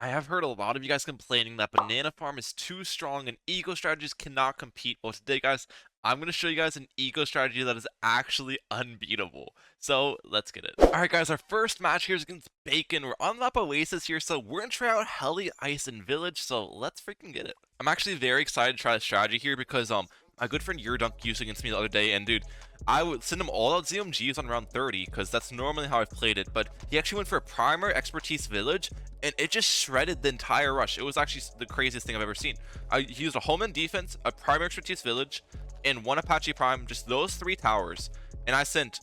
I have heard a lot of you guys complaining that banana farm is too strong and eco strategies cannot compete. Well, today, guys, I'm going to show you guys an eco strategy that is actually unbeatable. So let's get it. All right, guys, our first match here is against Bacon. We're on the map Oasis here, so we're going to try out Heli, Ice, and Village. So let's freaking get it. I'm actually very excited to try the strategy here because my good friend Yurdunk used against me the other day, and dude, I would send him all out ZMGs on round 30 because that's normally how I've played it, but he actually went for a primer expertise village and it just shredded the entire rush. It was actually the craziest thing I've ever seen. He used a home and defense, a primer expertise village, and one Apache prime, just those 3 towers, and I sent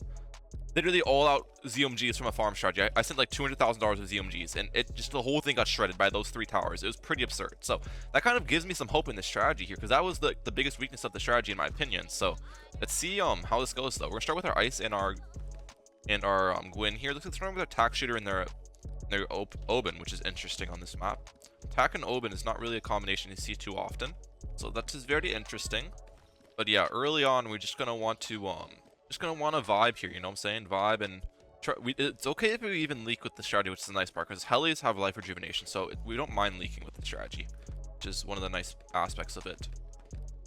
literally all out ZMGs from a farm strategy. I sent like $200,000 of ZMGs, and it just the whole thing got shredded by those 3 towers. It was pretty absurd. So that kind of gives me some hope in this strategy here, because that was the biggest weakness of the strategy in my opinion. So let's see how this goes though. We're gonna start with our Ice and our Gwyn here. Let's start with our tack shooter and their Oben, which is interesting on this map. Tack and Oben is not really a combination you see too often, so that is very interesting. But yeah, early on we're just gonna want to vibe here, you know what I'm saying? Vibe and try, it's okay if we even leak with the strategy, which is the nice part, because Helis have life rejuvenation, so we don't mind leaking with the strategy, which is one of the nice aspects of it.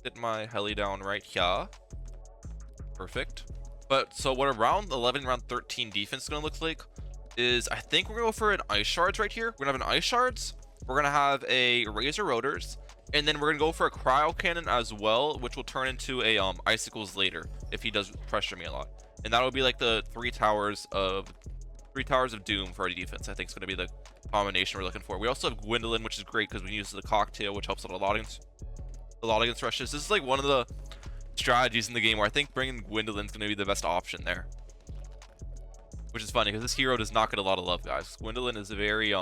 Get my Heli down right here. Perfect. But so what a round 11 round 13 defense is gonna look like is, I think we're gonna go for an Ice Shards right here. We're gonna have an Ice Shards, we're gonna have a Razor Rotors, and then we're gonna go for a Cryo Cannon as well, which will turn into a Icicles later if he does pressure me a lot. And that'll be like the 3 towers of doom for our defense. I think it's gonna be the combination we're looking for. We also have Gwendolyn, which is great because we use the cocktail, which helps out a lot against rushes. This is like one of the strategies in the game where I think bringing Gwendolyn's gonna be the best option there, which is funny because this hero does not get a lot of love, guys. Gwendolyn is a very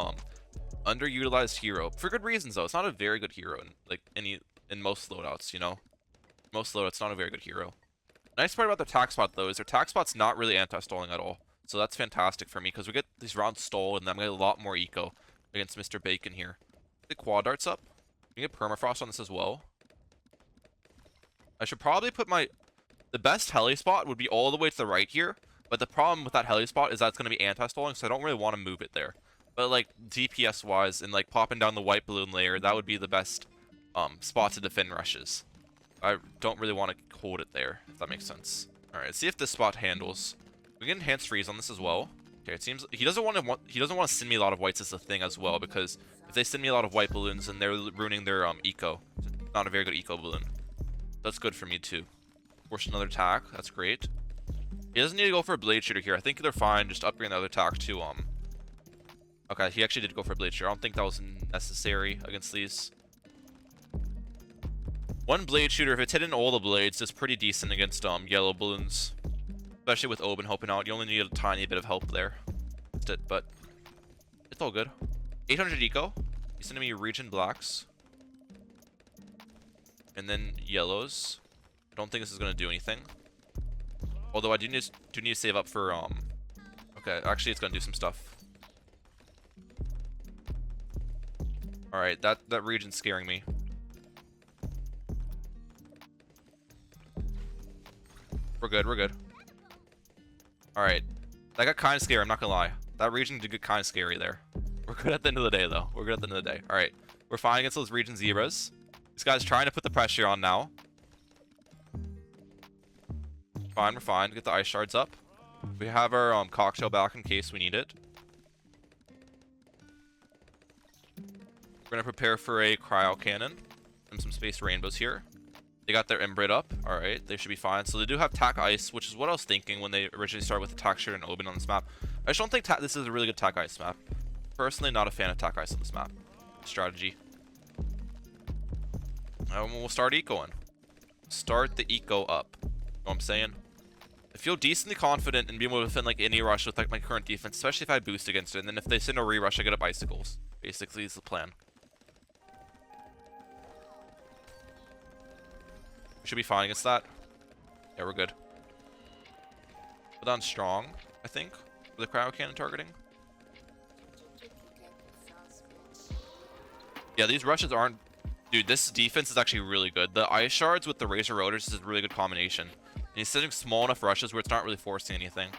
underutilized hero for good reasons though. It's not a very good hero in most loadouts, you know. Most loadouts, not a very good hero. Nice part about their tack spot though is their tack spot's not really anti-stalling at all, so that's fantastic for me because we get these rounds stole and then I'm gonna get a lot more eco against Mr. Bacon here. The quad darts up. We can get permafrost on this as well. I should probably put the best heli spot would be all the way to the right here, but the problem with that heli spot is that it's going to be anti-stalling, so I don't really want to move it there. But like DPS wise and like popping down the white balloon layer, that would be the best spot to defend rushes. I don't really want to hold it there, if that makes sense. All right, let's see if this spot handles. We can enhance freeze on this as well. Okay, it seems he doesn't want to send me a lot of whites as a thing as well, because if they send me a lot of white balloons, then they're ruining their eco. It's not a very good eco balloon. That's good for me too. Force another attack. That's great. He doesn't need to go for a blade shooter here. I think they're fine just upgrading the other attack to Okay, he actually did go for a blade shooter. I don't think that was necessary against these. One blade shooter, if it's hitting all the blades, is pretty decent against yellow balloons, especially with Oben helping out. You only need a tiny bit of help there. That's it, but it's all good. 800 eco. He's sending me region blacks. And then yellows. I don't think this is going to do anything. Although I do need to save up for okay, actually it's going to do some stuff. Alright, that region's scaring me. We're good, we're good. Alright. That got kind of scary, I'm not going to lie. That region did get kind of scary there. We're good at the end of the day though. We're good at the end of the day. Alright. We're fine against those region zebras. This guy's trying to put the pressure on now. Fine, we're fine. Get the Ice Shards up. We have our cocktail back in case we need it. We're going to prepare for a cryo cannon and some space rainbows here. They got their inbred up. Alright, they should be fine. So they do have tack ice, which is what I was thinking when they originally started with the tack shooter and Oben on this map. I just don't think this is a really good tack ice map. Personally, not a fan of tack ice on this map. Strategy. We'll start ecoing. Start the eco up. You know what I'm saying? I feel decently confident in being able to defend like any rush with like my current defense, especially if I boost against it. And then if they send a re-rush, I get up icicles. Basically, is the plan. We should be fine against that. Yeah, we're good. Put on strong, I think, with the cryo cannon targeting. Yeah, these rushes aren't. Dude, this defense is actually really good. The Ice Shards with the Razor Rotors is a really good combination. And he's sending small enough rushes where it's not really forcing anything.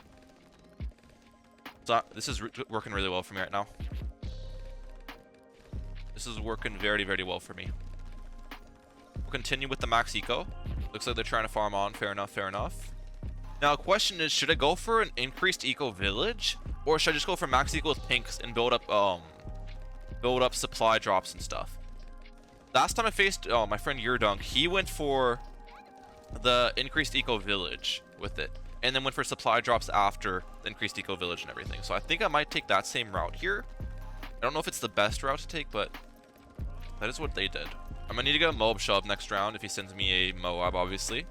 So this is working really well for me right now. This is working very, very well for me. We'll continue with the max eco. Looks like they're trying to farm on. Fair enough, fair enough. Now, the question is, should I go for an increased eco village, or should I just go for max eco with pinks and build up supply drops and stuff? Last time I faced my friend Yurdunk, he went for the increased eco village with it, and then went for supply drops after the increased eco village and everything. So I think I might take that same route here. I don't know if it's the best route to take, but that is what they did. I'm gonna need to get a Moab shove next round if he sends me a Moab, obviously.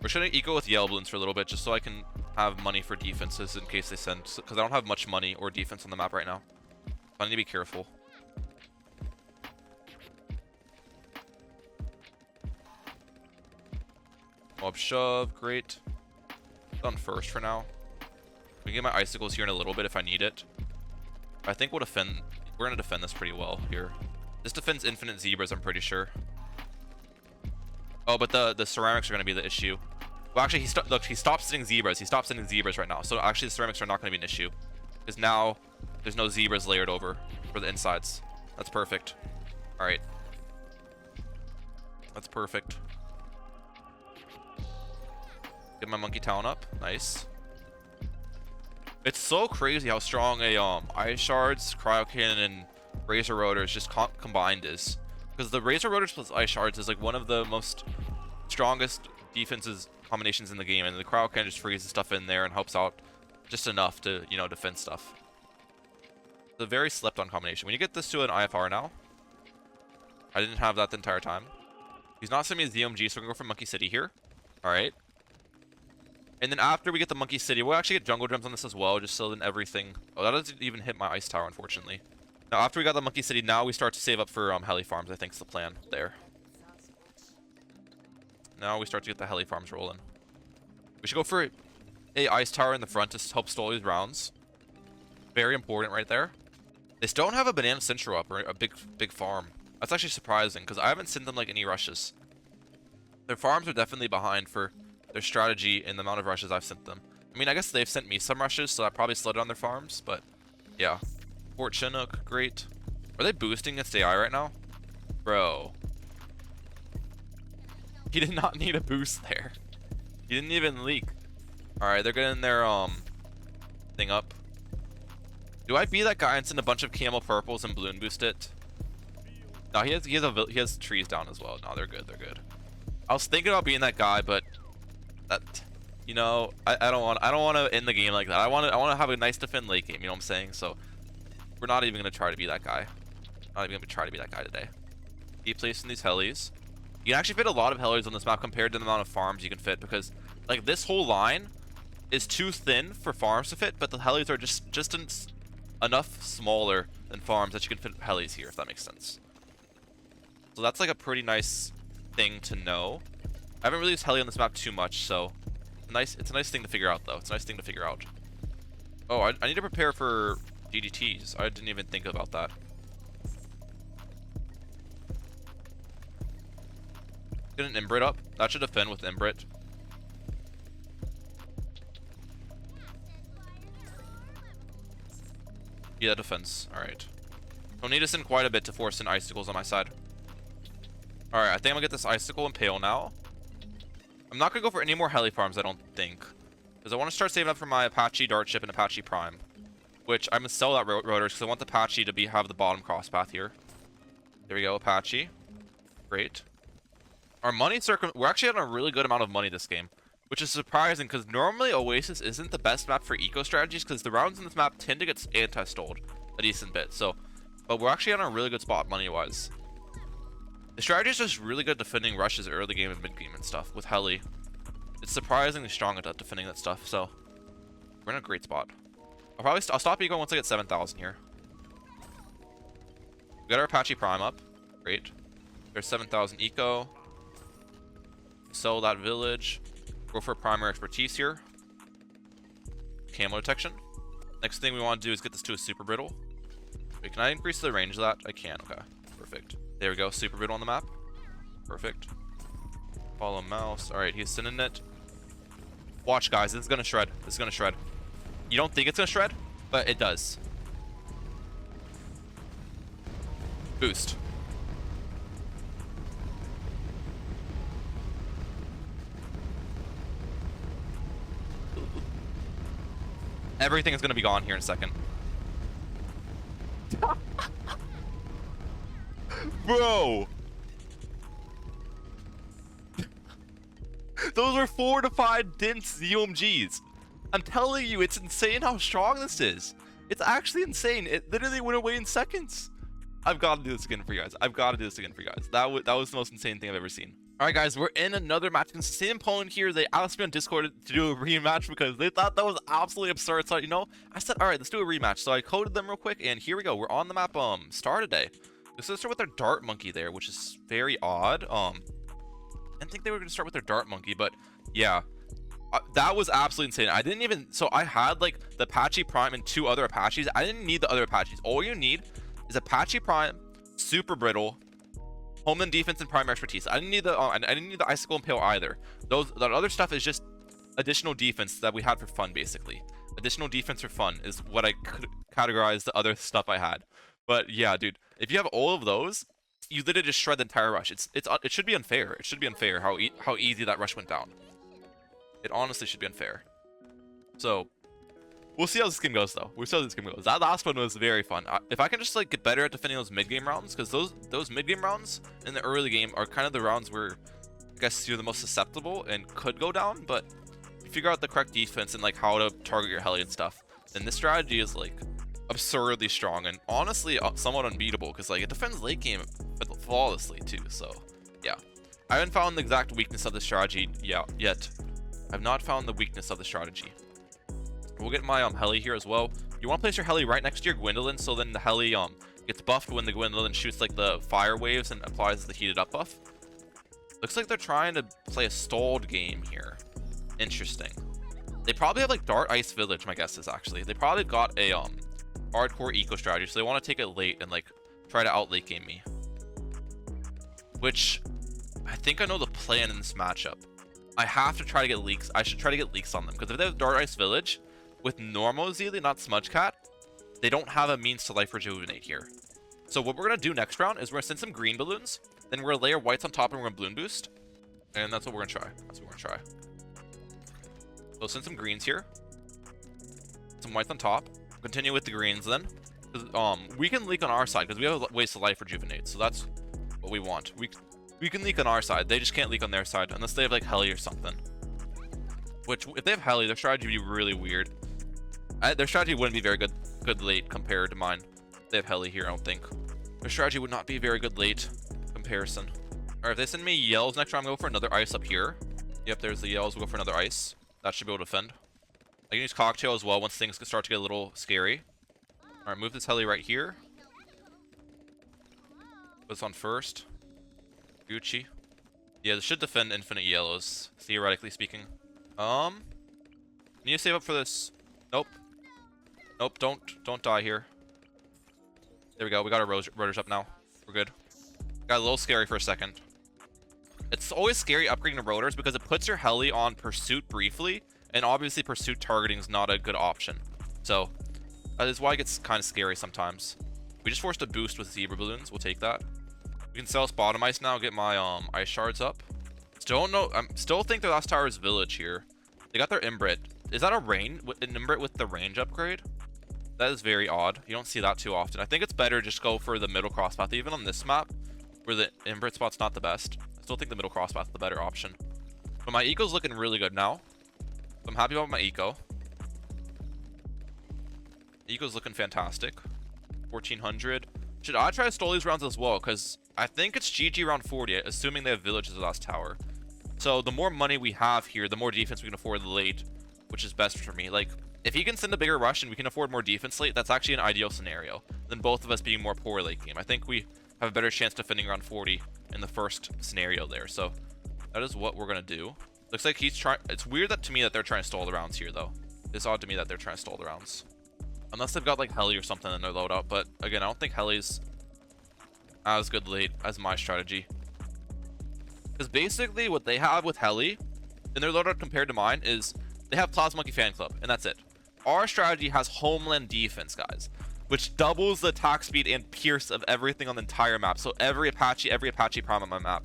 We're just gonna eco with yellow balloons for a little bit, just so I can have money for defenses in case they send, because I don't have much money or defense on the map right now. I need to be careful. Moab shove, great. Done first for now. We can get my icicles here in a little bit if I need it. I think we'll defend. We're gonna defend this pretty well here. This defends infinite zebras, I'm pretty sure. Oh, but the ceramics are gonna be the issue. Well, actually, look, he stopped sending zebras. He stopped sending zebras right now. So actually, the ceramics are not gonna be an issue, because now there's no zebras layered over for the insides. That's perfect. All right. That's perfect. Get my monkey talon up. Nice. It's so crazy how strong a ice shards, cryo cannon, and razor rotors just combined is. Because the razor rotors plus ice shards is like one of the most strongest defenses combinations in the game, and the cryo cannon just freezes stuff in there and helps out just enough to, you know, defend stuff. It's a very slept on combination. When you get this to an IFR now, I didn't have that the entire time. He's not sending me a ZMG, so we're gonna go for Monkey City here. All right. And then after we get the Monkey City, we'll actually get jungle gems on this as well, just so then everything... Oh, that doesn't even hit my ice tower, unfortunately. Now, after we got the Monkey City, now we start to save up for heli farms, I think is the plan there. Now we start to get the heli farms rolling. We should go for a ice tower in the front to help stall these rounds. Very important right there. They still don't have a banana central up, or a big farm. That's actually surprising, because I haven't sent them like any rushes. Their farms are definitely behind for their strategy and the amount of rushes I've sent them. I mean, I guess they've sent me some rushes, so I probably slowed down their farms, but yeah. Fort Chinook, great. Are they boosting against AI right now? Bro. He did not need a boost there. He didn't even leak. Alright, they're getting their thing up. Do I be that guy and send a bunch of camel purples and balloon boost it? No, he has trees down as well. No, they're good, they're good. I was thinking about being that guy, but that, you know, I don't want to end the game like that. I want to have a nice defend late game, you know what I'm saying? So we're not even gonna try to be that guy. Not even gonna try to be that guy today. Keep placing these helis. You can actually fit a lot of helis on this map compared to the amount of farms you can fit, because like this whole line is too thin for farms to fit, but the helis are just enough smaller than farms that you can fit helis here, if that makes sense. So that's like a pretty nice thing to know. I haven't really used heli on this map too much, so it's a nice thing to figure out, though. It's a nice thing to figure out. Oh, I need to prepare for DDTs. I didn't even think about that. Get an Imbrit up. That should defend with Imbrit. Yeah, that defends. Alright. Don't need to send quite a bit to force in icicles on my side. Alright, I think I'm gonna get this icicle and pale now. I'm not gonna go for any more heli farms, I don't think. Because I want to start saving up for my Apache Dart Ship and Apache Prime. Which I'm gonna sell that rotors because I want the Apache to have the bottom cross path here. There we go, Apache. Great. Our money we're actually on a really good amount of money this game, which is surprising because normally Oasis isn't the best map for eco strategies because the rounds in this map tend to get anti-stalled a decent bit. So, but we're actually on a really good spot money-wise. The strategy is just really good defending rushes early game and mid game and stuff with heli. It's surprisingly strong at defending that stuff. So we're in a great spot. I'll stop eco once I get 7,000 here. We got our Apache Prime up. Great. There's 7,000 eco. Sell that village. Go for primary expertise here. Camo detection. Next thing we want to do is get this to a super brittle. Wait, can I increase the range of that? I can. Okay. Perfect. There we go. Super brittle on the map. Perfect. Follow mouse. Alright, he's sending it. Watch, guys. This is going to shred. This is going to shred. You don't think it's going to shred, but it does. Boost. Everything is going to be gone here in a second. Bro! Those are fortified dense ZOMGs. I'm telling you, it's insane how strong this is. It's actually insane. It literally went away in seconds. I've got to do this again for you guys. I've got to do this again for you guys. That was the most insane thing I've ever seen. All right, guys, we're in another match. Same opponent here. They asked me on Discord to do a rematch because they thought that was absolutely absurd. So, you know, I said, all right, let's do a rematch. So I coded them real quick, and here we go. We're on the map Star today. Let's start with their dart monkey there, which is very odd. I didn't think they were going to start with their dart monkey, but yeah. That was absolutely insane. I didn't even... So I had, like, the Apache Prime and 2 other Apaches. I didn't need the other Apaches. All you need is Apache Prime, Super Brittle, Homeland Defense, and Primary Expertise. I didn't need the Icicle Impale either. That other stuff is just additional defense that we had for fun, basically. Additional defense for fun is what I could categorize the other stuff I had. But yeah, dude, if you have all of those, you literally just shred the entire rush. It should be unfair. It should be unfair how easy that rush went down. It honestly should be unfair. So, we'll see how this game goes, though. We'll see how this game goes. That last one was very fun. If I can just, like, get better at defending those mid-game rounds, because those mid-game rounds in the early game are kind of the rounds where, I guess, you're the most susceptible and could go down, but if you figure out the correct defense and, like, how to target your heli and stuff, then this strategy is, like, absurdly strong and honestly somewhat unbeatable, because, like, it defends late game flawlessly, too, so, yeah. I haven't found the exact weakness of the strategy yet. I've not found the weakness of the strategy. We'll get my heli here as well. You want to place your heli right next to your Gwendolyn, so then the heli gets buffed when the Gwendolyn shoots like the fire waves and applies the heated up buff. Looks like they're trying to play a stalled game here. Interesting. They probably have like Dart Ice Village, my guess is actually. They probably got a hardcore eco strategy, so they want to take it late and like try to out late game me. Which I think I know the plan in this matchup. I have to try to get leaks. I should try to get leaks on them, because if they have Dart Ice Village with normal Zealy, not Smudge Cat, they don't have a means to life rejuvenate here. So what we're gonna do next round is we're gonna send some green balloons, then we're gonna layer whites on top and we're gonna balloon boost, and that's what we're gonna try. That's what we're gonna try. So send some greens here, some whites on top. Continue with the greens then. We can leak on our side because we have ways to life rejuvenate, so that's what we want. We can leak on our side. They just can't leak on their side unless they have like heli or something. Which, if they have heli, their strategy would be really weird. Their strategy wouldn't be very good late compared to mine. They have heli here, I don't think. Their strategy would not be very good late comparison. Alright, if they send me yells next round, I'm going to go for another ice up here. Yep, there's the yells. We'll go for another ice. That should be able to defend. I can use cocktail as well once things start to get a little scary. Alright, move this heli right here. Put this on first. Gucci. Yeah, this should defend infinite yellows, theoretically speaking. Need to save up for this. Nope. Nope, don't die here. There we go. We got our rotors up now. We're good. Got a little scary for a second. It's always scary upgrading the rotors because it puts your heli on pursuit briefly, and obviously pursuit targeting is not a good option. So that is why it gets kind of scary sometimes. We just forced a boost with zebra balloons. We'll take that. We can sell us bottom ice now, get my ice shards up. Still don't know. Still think their last tower is village here. They got their Imbrit. Is that an Imbrit with the range upgrade? That is very odd. You don't see that too often. I think it's better just go for the middle cross path, even on this map where the Imbrit spot's not the best. I still think the middle cross path is the better option. But my eco's looking really good now. So I'm happy about my eco. Eco's looking fantastic. 1400. Should I try to stall these rounds as well? Because I think it's GG round 40, assuming they have village as the last tower. So the more money we have here, the more defense we can afford late, which is best for me. Like, if he can send a bigger rush and we can afford more defense late, that's actually an ideal scenario than both of us being more poor late game. I think we have a better chance defending round 40 in the first scenario there. So that is what we're going to do. Looks like he's trying... It's weird that to me that they're trying to stall the rounds here, though. It's odd to me that they're trying to stall the rounds. Unless they've got, like, heli or something in their loadout. But, again, I don't think heli's as good late as my strategy. Because basically what they have with heli in their loadout compared to mine is they have Plasma Monkey Fan Club, and that's it. Our strategy has Homeland Defense, guys. which doubles the attack speed and pierce of everything on the entire map. So every Apache prime on my map.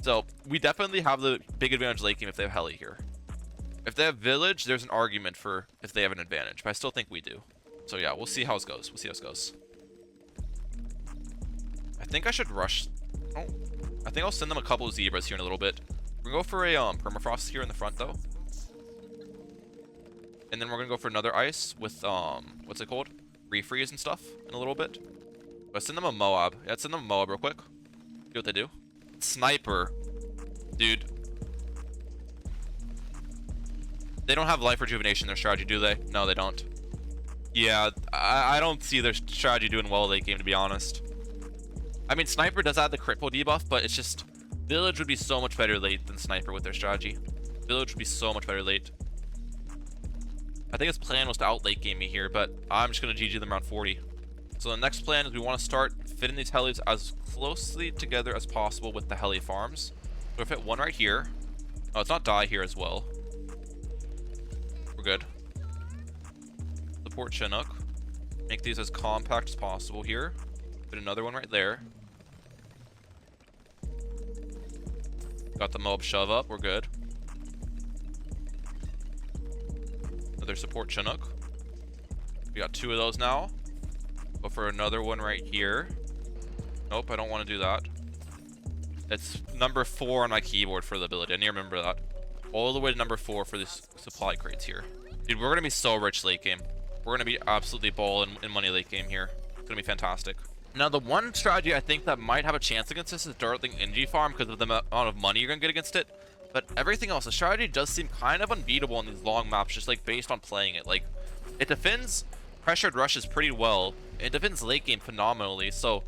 So we definitely have the big advantage late game if they have Heli here. If they have Village, there's an argument for if they have an advantage, but I still think we do. So yeah, we'll see how it goes. We'll see how it goes. I think I should rush. Oh, I think I'll send them a couple of Zebras here in a little bit. We're gonna go for a Permafrost here in the front though. And then we're gonna go for another ice with what's it called? Refreeze and stuff in a little bit. Let's send them a Moab. Yeah, let's send them a Moab real quick. See what they do. Sniper. Dude. They don't have life rejuvenation in their strategy, do they? No, they don't. Yeah, I don't see their strategy doing well late game, to be honest. I mean, Sniper does add the critical debuff, but it's just... Village would be so much better late than Sniper with their strategy. Village would be so much better late. I think his plan was to out late game me here, but I'm just going to GG them around 40. So the next plan is we want to start fitting these helis as closely together as possible with the heli farms. So we'll fit one right here. Oh, let's not die here as well. We're good. Support Chinook. Make these as compact as possible here. Put another one right there. Got the Moab shove up. We're good. Another support Chinook. We got 2 of those now. Go for another one right here. Nope, I don't want to do that. It's number 4 on my keyboard for the ability. I need to remember that. All the way to number 4 for these supply crates here. Dude, we're going to be so rich late game. We're going to be absolutely balling in money late game here. It's going to be fantastic. Now, the one strategy I think that might have a chance against this is Dartling NG farm because of the amount of money you're going to get against it. But everything else, the strategy does seem kind of unbeatable in these long maps, just like based on playing it. Like, it defends pressured rushes pretty well. It defends late game phenomenally. So,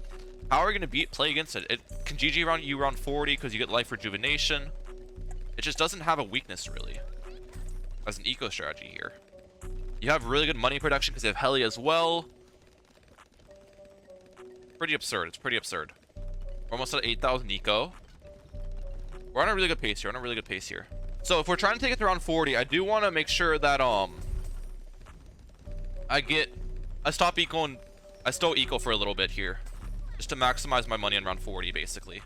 how are you going to play against it? It can GG around you around 40 because you get life rejuvenation. It just doesn't have a weakness really as an eco strategy here. You have really good money production because you have Heli as well. Pretty absurd. It's pretty absurd. We're almost at 8,000 eco. We're on a really good pace here. So if we're trying to take it to around 40, I do want to make sure that I stop ecoing. I still eco for a little bit here, just to maximize my money in round 40 basically.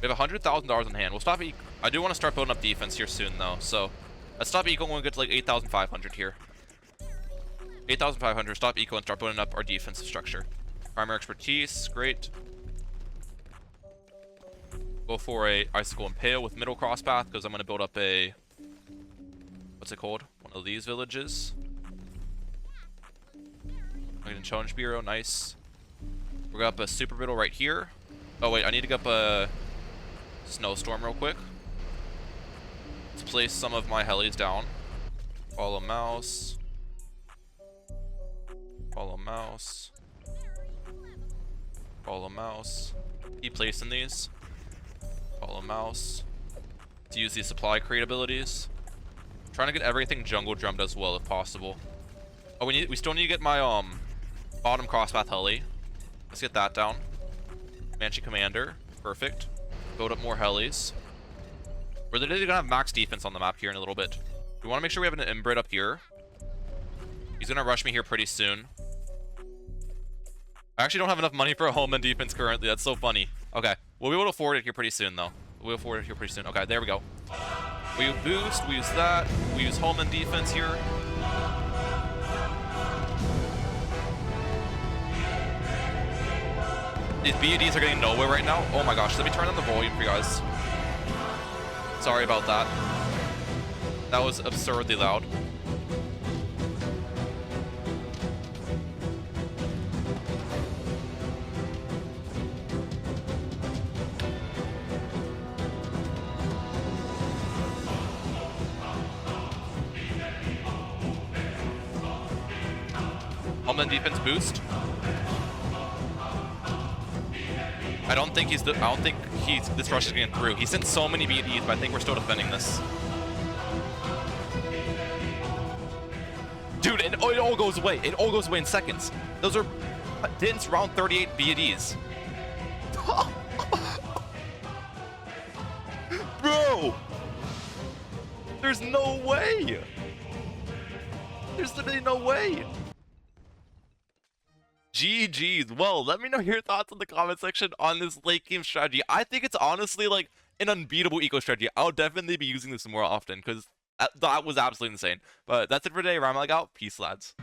We have $100,000 in hand. We'll stop I do want to start building up defense here soon though, so let's stop eco when we get to like 8,500 here. 8,500. Stop eco and start building up our defensive structure. Primary expertise, great. Go for a Icicle Impale with middle cross path because I'm going to build up a, what's it called? One of these villages. I'm going to Challenge Bureau, nice. We're going to up a Super Riddle right here. Oh wait, I need to get up a Snowstorm real quick. Let's place some of my helis down. Follow mouse. Follow mouse. Follow mouse. Keep placing these. Follow mouse. To use these supply crate abilities. I'm trying to get everything jungle drummed as well if possible. Oh, we still need to get my bottom crosspath heli. Let's get that down. Banshee Commander. Perfect. Build up more helis. We're literally gonna have max defense on the map here in a little bit. We want to make sure we have an inbred up here. He's gonna rush me here pretty soon. I actually don't have enough money for a home and defense currently. That's so funny. Okay, we'll be able to afford it here pretty soon though. We'll afford it here pretty soon. Okay, there we go. We boost, we use that, we use home and defense here. These BUDs are getting nowhere right now. Oh my gosh, let me turn on the volume for you guys. Sorry about that. That was absurdly loud. Homeland defense boost. I don't think this rush is getting through. He sent so many BDs, but I think we're still defending this. Dude, it all goes away. It all goes away in seconds. Those are dense round 38 BDs. Bro! There's no way! There's literally no way! GG's. Well, let me know your thoughts in the comment section on this late game strategy. I think it's honestly like an unbeatable eco strategy. I'll definitely be using this more often because that was absolutely insane. But that's it for today. Mehalic out. Peace, lads.